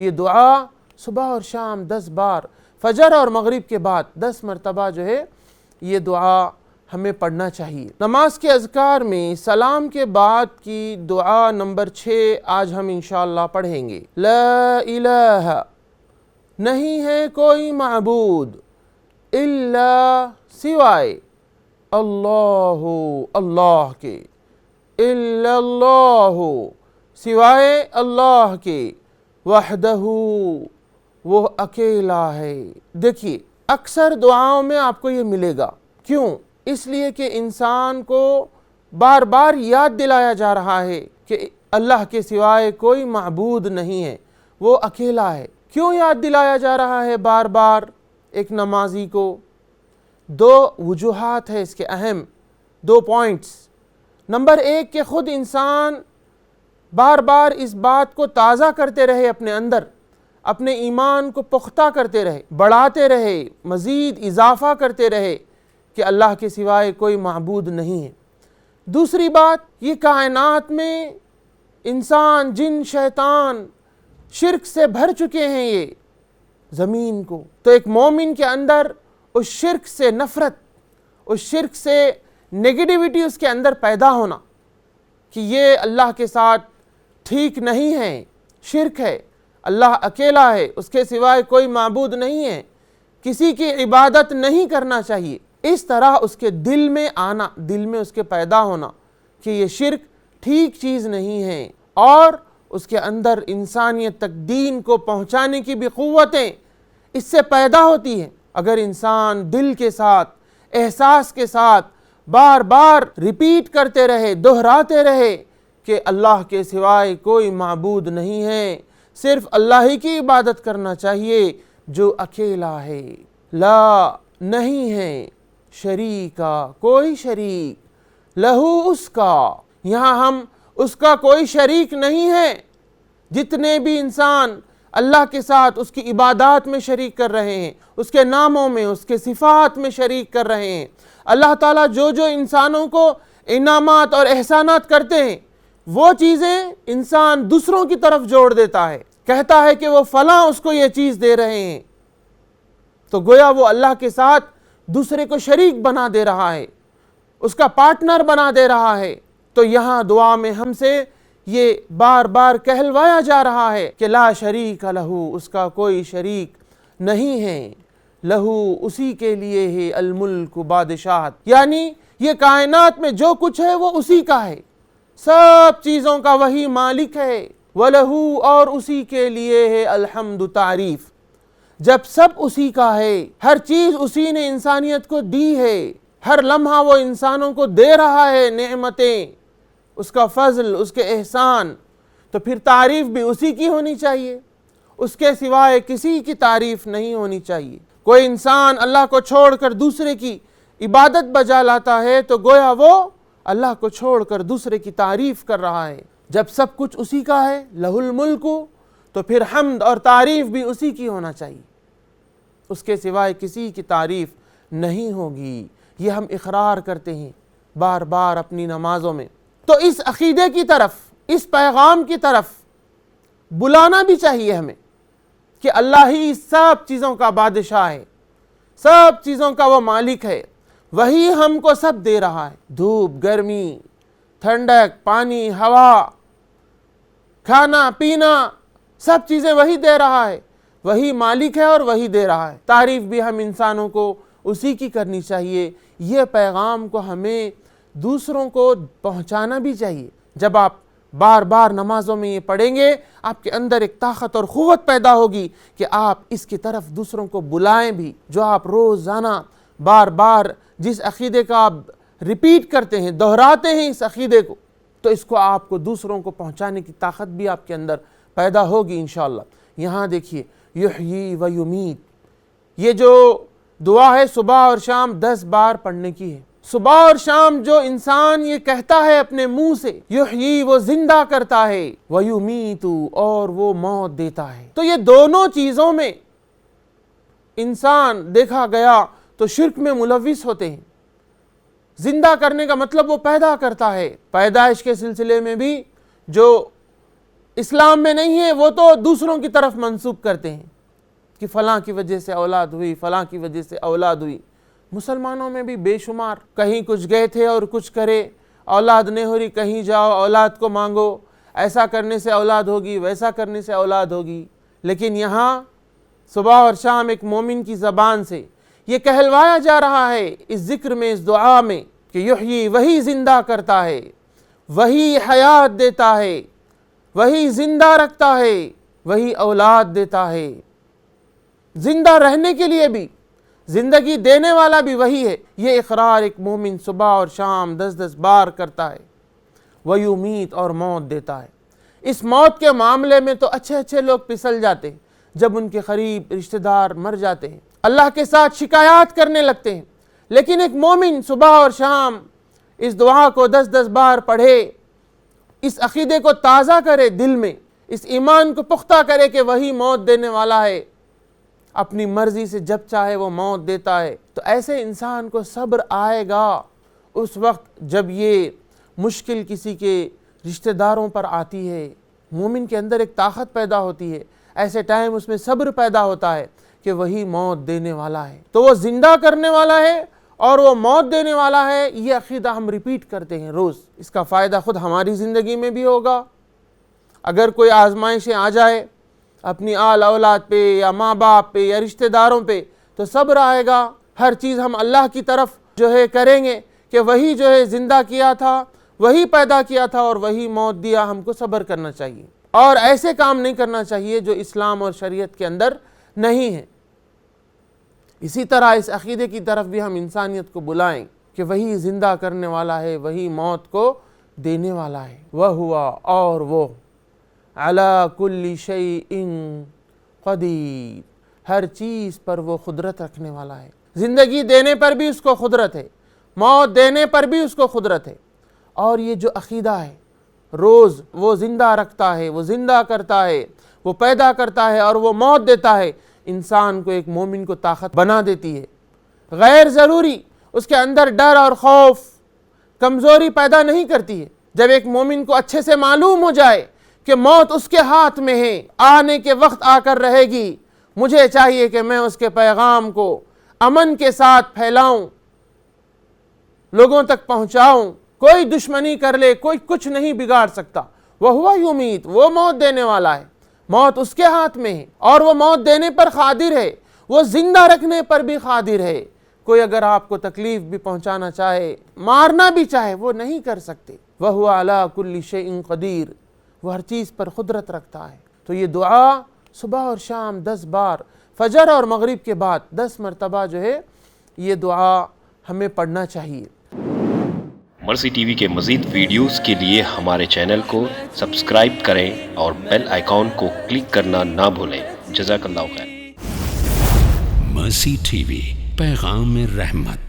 یہ دعا صبح اور شام 10 بار، فجر اور مغرب کے بعد 10 مرتبہ جو ہے یہ دعا ہمیں پڑھنا چاہیے۔ نماز کے اذکار میں سلام کے بعد کی دعا نمبر 6 آج ہم انشاءاللہ پڑھیں گے۔ لا الہ، نہیں ہے کوئی معبود، الا سوائے اللہ، اللہ کے، الا اللہ، سوائے اللہ کے، وحدہ، وہ اکیلا ہے۔ دیکھیے اکثر دعاؤں میں آپ کو یہ ملے گا، کیوں؟ اس لیے کہ انسان کو بار بار یاد دلایا جا رہا ہے کہ اللہ کے سوائے کوئی معبود نہیں ہے، وہ اکیلا ہے۔ کیوں یاد دلایا جا رہا ہے بار بار ایک نمازی کو؟ 2 وجوہات ہے اس کے اہم، 2 پوائنٹس۔ نمبر 1 کہ خود انسان بار بار اس بات کو تازہ کرتے رہے اپنے اندر، اپنے ایمان کو پختہ کرتے رہے، بڑھاتے رہے، مزید اضافہ کرتے رہے کہ اللہ کے سوائے کوئی معبود نہیں ہے۔ دوسری بات، یہ کائنات میں انسان، جن، شیطان شرک سے بھر چکے ہیں یہ زمین کو، تو ایک مومن کے اندر اس شرک سے نفرت، اس شرک سے نیگیٹیوٹی اس کے اندر پیدا ہونا کہ یہ اللہ کے ساتھ ٹھیک نہیں ہے، شرک ہے، اللہ اکیلا ہے، اس کے سوائے کوئی معبود نہیں ہے، کسی کی عبادت نہیں کرنا چاہیے، اس طرح اس کے دل میں آنا، دل میں اس کے پیدا ہونا کہ یہ شرک ٹھیک چیز نہیں ہے، اور اس کے اندر انسانیت تک دین کو پہنچانے کی بھی قوتیں اس سے پیدا ہوتی ہیں۔ اگر انسان دل کے ساتھ، احساس کے ساتھ بار بار ریپیٹ کرتے رہے، دہراتے رہے کہ اللہ کے سوائے کوئی معبود نہیں ہے، صرف اللہ ہی کی عبادت کرنا چاہیے جو اکیلا ہے، لا، نہیں ہے، شریکا، کوئی شریک، لہو، اس کا، یہاں ہم اس کا کوئی شریک نہیں ہے۔ جتنے بھی انسان اللہ کے ساتھ اس کی عبادات میں شریک کر رہے ہیں، اس کے ناموں میں، اس کے صفات میں شریک کر رہے ہیں، اللہ تعالیٰ جو جو انسانوں کو انعامات اور احسانات کرتے ہیں، وہ چیزیں انسان دوسروں کی طرف جوڑ دیتا ہے، کہتا ہے کہ وہ فلاں اس کو یہ چیز دے رہے ہیں، تو گویا وہ اللہ کے ساتھ دوسرے کو شریک بنا دے رہا ہے، اس کا پارٹنر بنا دے رہا ہے۔ تو یہاں دعا میں ہم سے یہ بار بار کہلوایا جا رہا ہے کہ لا شریک لہو، اس کا کوئی شریک نہیں ہے، لہو، اسی کے لیے ہے الملک، بادشاہت، یعنی یہ کائنات میں جو کچھ ہے وہ اسی کا ہے، سب چیزوں کا وہی مالک ہے، وَلَهُ، اور اسی کے لیے ہے الحمد، تعریف۔ جب سب اسی کا ہے، ہر چیز اسی نے انسانیت کو دی ہے، ہر لمحہ وہ انسانوں کو دے رہا ہے نعمتیں، اس کا فضل، اس کے احسان، تو پھر تعریف بھی اسی کی ہونی چاہیے، اس کے سوائے کسی کی تعریف نہیں ہونی چاہیے۔ کوئی انسان اللہ کو چھوڑ کر دوسرے کی عبادت بجا لاتا ہے تو گویا وہ اللہ کو چھوڑ کر دوسرے کی تعریف کر رہا ہے۔ جب سب کچھ اسی کا ہے، لہ الملک، تو پھر حمد اور تعریف بھی اسی کی ہونا چاہیے، اس کے سوائے کسی کی تعریف نہیں ہوگی۔ یہ ہم اقرار کرتے ہیں بار بار اپنی نمازوں میں۔ تو اس عقیدے کی طرف، اس پیغام کی طرف بلانا بھی چاہیے ہمیں کہ اللہ ہی سب چیزوں کا بادشاہ ہے، سب چیزوں کا وہ مالک ہے، وہی ہم کو سب دے رہا ہے، دھوپ، گرمی، ٹھنڈک، پانی، ہوا، کھانا پینا، سب چیزیں وہی دے رہا ہے، وہی مالک ہے اور وہی دے رہا ہے۔ تعریف بھی ہم انسانوں کو اسی کی کرنی چاہیے۔ یہ پیغام کو ہمیں دوسروں کو پہنچانا بھی چاہیے۔ جب آپ بار بار نمازوں میں یہ پڑھیں گے، آپ کے اندر ایک طاقت اور قوت پیدا ہوگی کہ آپ اس کی طرف دوسروں کو بلائیں بھی۔ جو آپ روزانہ بار بار جس عقیدے کا آپ ریپیٹ کرتے ہیں، دہراتے ہیں اس عقیدے کو، تو اس کو آپ کو دوسروں کو پہنچانے کی طاقت بھی آپ کے اندر پیدا ہوگی انشاءاللہ۔ یہاں دیکھیے، یحیی و یمیت، یہ جو دعا ہے صبح اور شام 10 بار پڑھنے کی ہے۔ صبح اور شام جو انسان یہ کہتا ہے اپنے منہ سے، یحیی، وہ زندہ کرتا ہے، ویمیت، اور وہ موت دیتا ہے۔ تو یہ دونوں چیزوں میں انسان دیکھا گیا تو شرک میں ملوث ہوتے ہیں۔ زندہ کرنے کا مطلب وہ پیدا کرتا ہے، پیدائش کے سلسلے میں بھی جو اسلام میں نہیں ہے وہ تو دوسروں کی طرف منسوب کرتے ہیں کہ فلاں کی وجہ سے اولاد ہوئی، فلاں کی وجہ سے اولاد ہوئی۔ مسلمانوں میں بھی بے شمار، کہیں کچھ گئے تھے اور کچھ کرے، اولاد نہیں ہو رہی، کہیں جاؤ اولاد کو مانگو، ایسا کرنے سے اولاد ہوگی، ویسا کرنے سے اولاد ہوگی۔ لیکن یہاں صبح اور شام ایک مومن کی زبان سے یہ کہلوایا جا رہا ہے اس ذکر میں، اس دعا میں، کہ یحیی، وہی زندہ کرتا ہے، وہی حیات دیتا ہے، وہی زندہ رکھتا ہے، وہی اولاد دیتا ہے۔ زندہ رہنے کے لیے بھی، زندگی دینے والا بھی وہی ہے۔ یہ اقرار ایک مومن صبح اور شام 10 بار کرتا ہے۔ وَيُمِيتُ، اور موت دیتا ہے۔ اس موت کے معاملے میں تو اچھے لوگ پھسل جاتے ہیں جب ان کے قریب رشتہ دار مر جاتے ہیں، اللہ کے ساتھ شکایات کرنے لگتے ہیں۔ لیکن ایک مومن صبح اور شام اس دعا کو 10 بار پڑھے، اس عقیدے کو تازہ کرے دل میں، اس ایمان کو پختہ کرے کہ وہی موت دینے والا ہے، اپنی مرضی سے جب چاہے وہ موت دیتا ہے، تو ایسے انسان کو صبر آئے گا اس وقت جب یہ مشکل کسی کے رشتہ داروں پر آتی ہے۔ مومن کے اندر ایک طاقت پیدا ہوتی ہے، ایسے ٹائم اس میں صبر پیدا ہوتا ہے کہ وہی موت دینے والا ہے، تو وہ زندہ کرنے والا ہے اور وہ موت دینے والا ہے۔ یہ عقیدہ ہم ریپیٹ کرتے ہیں روز، اس کا فائدہ خود ہماری زندگی میں بھی ہوگا۔ اگر کوئی آزمائشیں آ جائے اپنی آل اولاد پہ یا ماں باپ پہ یا رشتہ داروں پہ، تو صبر آئے گا۔ ہر چیز ہم اللہ کی طرف کریں گے کہ وہی زندہ کیا تھا، وہی پیدا کیا تھا اور وہی موت دیا۔ ہم کو صبر کرنا چاہیے اور ایسے کام نہیں کرنا چاہیے جو اسلام اور شریعت کے اندر نہیں ہے۔ اسی طرح اس عقیدے کی طرف بھی ہم انسانیت کو بلائیں کہ وہی زندہ کرنے والا ہے، وہی موت کو دینے والا ہے۔ وَهُوَ، اور وہ، عَلَى كُلِّ شَيْءٍ قدیر، ہر چیز پر وہ قدرت رکھنے والا ہے۔ زندگی دینے پر بھی اس کو قدرت ہے، موت دینے پر بھی اس کو قدرت ہے۔ اور یہ جو عقیدہ ہے، روز وہ زندہ رکھتا ہے، وہ زندہ کرتا ہے، وہ پیدا کرتا ہے اور وہ موت دیتا ہے، انسان کو، ایک مومن کو طاقت بنا دیتی ہے۔ غیر ضروری اس کے اندر ڈر اور خوف، کمزوری پیدا نہیں کرتی ہے۔ جب ایک مومن کو اچھے سے معلوم ہو جائے کہ موت اس کے ہاتھ میں ہے، آنے کے وقت آ کر رہے گی، مجھے چاہیے کہ میں اس کے پیغام کو امن کے ساتھ پھیلاؤں، لوگوں تک پہنچاؤں۔ کوئی دشمنی کر لے، کوئی کچھ نہیں بگاڑ سکتا۔ وَهُوَ يُمِيتُ، وہ موت دینے والا ہے، موت اس کے ہاتھ میں ہے اور وہ موت دینے پر قادر ہے، وہ زندہ رکھنے پر بھی قادر ہے۔ کوئی اگر آپ کو تکلیف بھی پہنچانا چاہے، مارنا بھی چاہے، وہ نہیں کر سکتے۔ وَهُوَ عَلَى كُلِّ شَيْءٍ قدیر، وہ ہر چیز پر قدرت رکھتا ہے۔ تو یہ دعا صبح اور شام 10 بار، فجر اور مغرب کے بعد 10 مرتبہ یہ دعا ہمیں پڑھنا چاہیے۔ مرسی ٹی وی کے مزید ویڈیوز کے لیے ہمارے چینل کو سبسکرائب کریں اور بیل آئیکن کو کلک کرنا نہ بھولیں۔ جزاک اللہ خیر۔ مرسی ٹی وی، پیغام رحمت۔